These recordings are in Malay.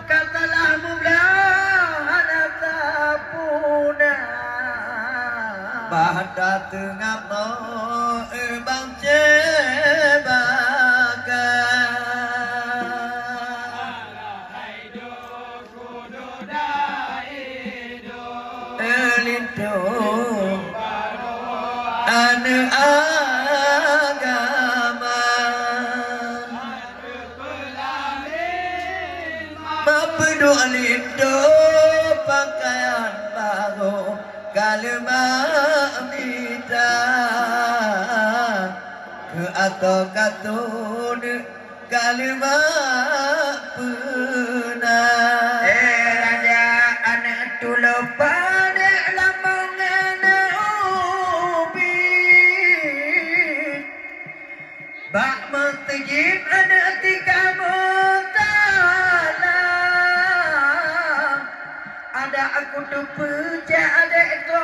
Katalah mula đã từ ngập nó bằng chế ba ca linh trổ anu agama mapedu alindo pakaian baru kalima mita ke atau katun kalima puna raja anak tulupan lamongan ubi bak mentajib anak tiga mutala ada aku tu perja ada itu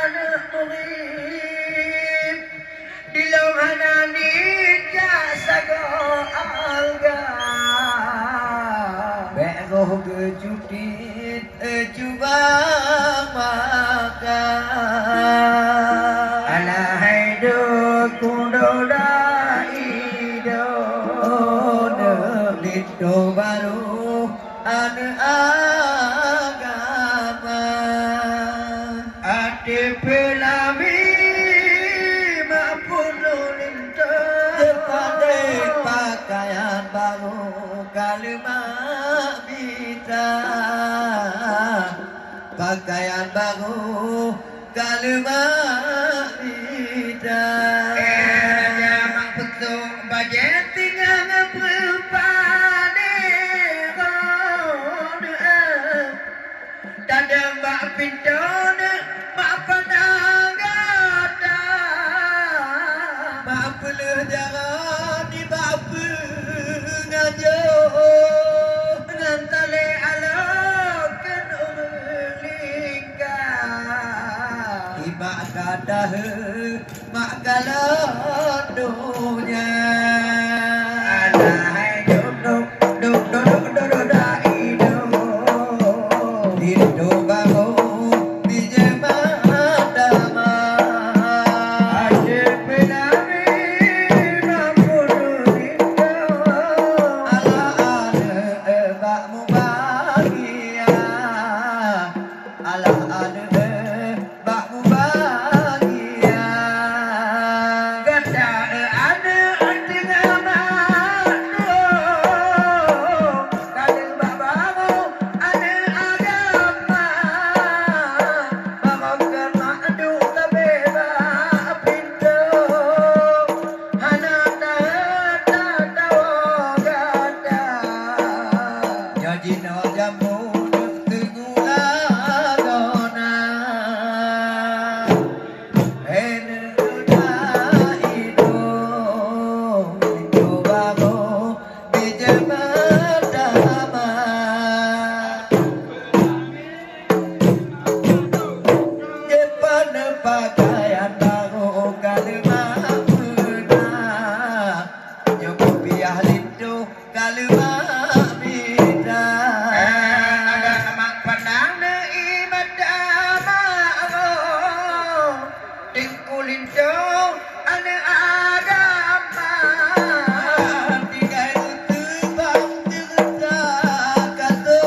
anak murid di lohana ni jasa go alga beroh kejudit cuba maka ala hidup kudoda hidup lido baru agama ade pelami maupun linta pada pakaian baru kalima bita pakaian baru kalima bita jamak betul bajet tinggal ada mak pintar mak penagata mak pelajara di bapa ngajo ngantale alokan ulingka tiba kadah mak galadonya ada hidup duk hidup baru bijema dama ada pelami mampun linda ala bakmu bahagia ala bakmu bahagia gada ada tinggal madu kalau babamu ada pakaian baru kalima puna nyokop biah lindu kalima bida ada mak pandang nei madama tingku lindu ane agama tiga itu bang cerita kata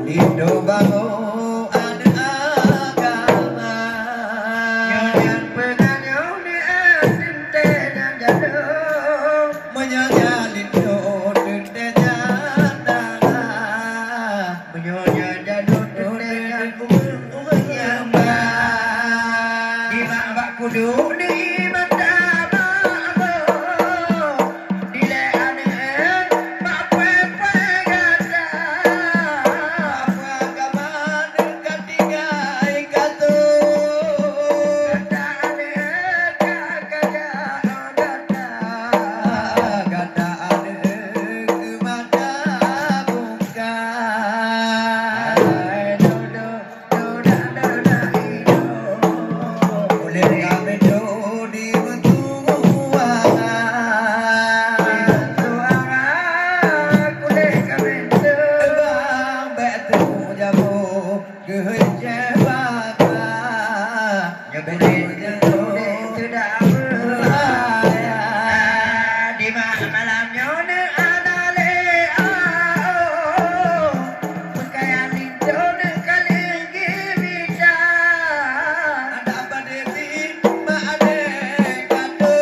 lido baru ada agama nyanyian penganyo ni tinte dan jadul menyanyi lido tinte jadala menyanyi jadul tinte dan kumur yang bah di mak kudu di mata jamu kejebaka nyebelin tidak berlaya di malamnya ne anale pakaian itu ne kali gimita ada badeti maade kado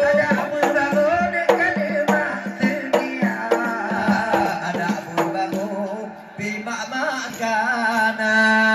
ada bangun kali sedia ada bangun bima makana